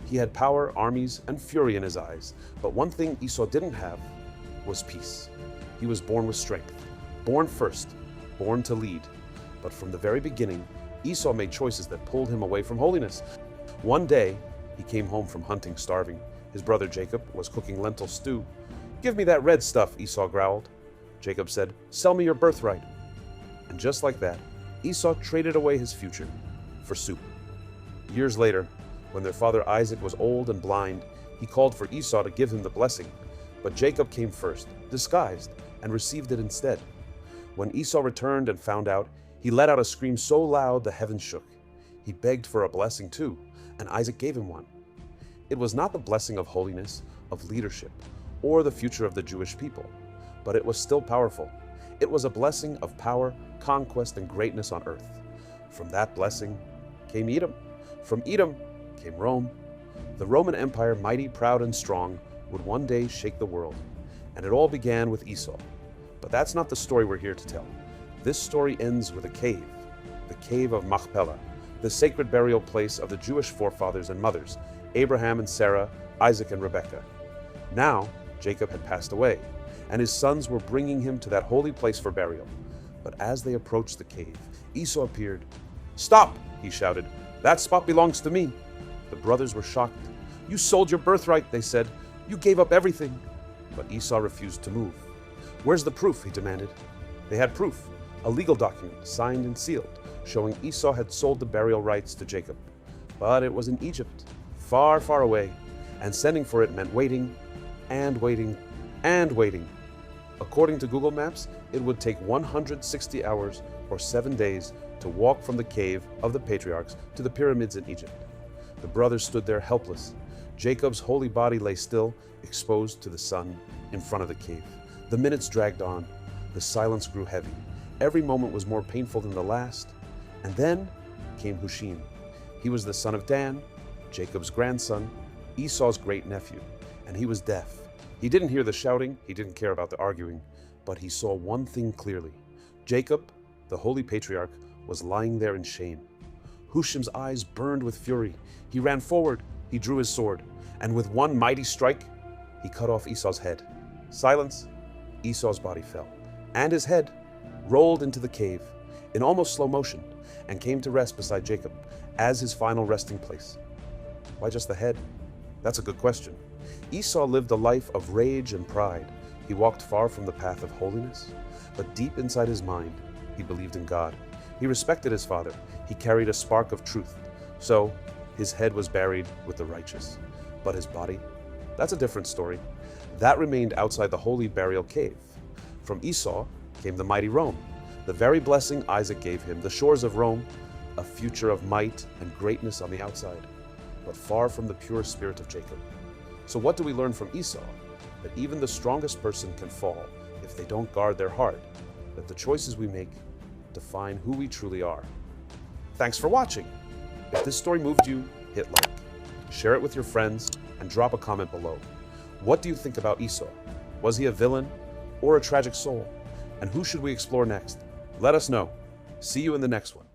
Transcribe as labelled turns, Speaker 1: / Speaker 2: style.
Speaker 1: He had power, armies, and fury in his eyes, but one thing Esau didn't have was peace. He was born with strength, born first, born to lead. But from the very beginning, Esau made choices that pulled him away from holiness. One day, he came home from hunting starving. His brother Jacob was cooking lentil stew. "Give me that red stuff," Esau growled. Jacob said, "Sell me your birthright." And just like that, Esau traded away his future for soup. Years later, when their father Isaac was old and blind, he called for Esau to give him the blessing. But Jacob came first, disguised, and received it instead. When Esau returned and found out, he let out a scream so loud the heavens shook. He begged for a blessing too, and Isaac gave him one. It was not the blessing of holiness, of leadership, or the future of the Jewish people, but it was still powerful. It was a blessing of power, conquest, and greatness on earth. From that blessing came Edom. From Edom came Rome. The Roman Empire, mighty, proud, and strong, would one day shake the world. And it all began with Esau. But that's not the story we're here to tell. This story ends with a cave, the cave of Machpelah, the sacred burial place of the Jewish forefathers and mothers, Abraham and Sarah, Isaac and Rebekah. Now, Jacob had passed away, and his sons were bringing him to that holy place for burial. But as they approached the cave, Esau appeared. "Stop!" he shouted. "That spot belongs to me." The brothers were shocked. "You sold your birthright," they said. "You gave up everything." But Esau refused to move. "Where's the proof?" he demanded. They had proof, a legal document signed and sealed, showing Esau had sold the burial rights to Jacob. But it was in Egypt, far, far away, and sending for it meant waiting and waiting and waiting. According to Google Maps, it would take 160 hours or 7 days to walk from the cave of the patriarchs to the pyramids in Egypt. The brothers stood there helpless. Jacob's holy body lay still, exposed to the sun in front of the cave. The minutes dragged on. The silence grew heavy. Every moment was more painful than the last. And then came Hushim. He was the son of Dan, Jacob's grandson, Esau's great-nephew, and he was deaf. He didn't hear the shouting, he didn't care about the arguing, but he saw one thing clearly. Jacob, the holy patriarch, was lying there in shame. Hushim's eyes burned with fury. He ran forward, he drew his sword, and with one mighty strike, he cut off Esau's head. Silence. Esau's body fell, and his head rolled into the cave in almost slow motion and came to rest beside Jacob as his final resting place. Why just the head? That's a good question. Esau lived a life of rage and pride. He walked far from the path of holiness, but deep inside his mind, he believed in God. He respected his father. He carried a spark of truth. So his head was buried with the righteous. But his body? That's a different story. That remained outside the holy burial cave. From Esau came the mighty Rome, the very blessing Isaac gave him, the shores of Rome, a future of might and greatness on the outside, but far from the pure spirit of Jacob. So what do we learn from Esau? That even the strongest person can fall if they don't guard their heart, that the choices we make define who we truly are. Thanks for watching. If this story moved you, hit like, share it with your friends, and drop a comment below. What do you think about Esau? Was he a villain or a tragic soul? And who should we explore next? Let us know. See you in the next one.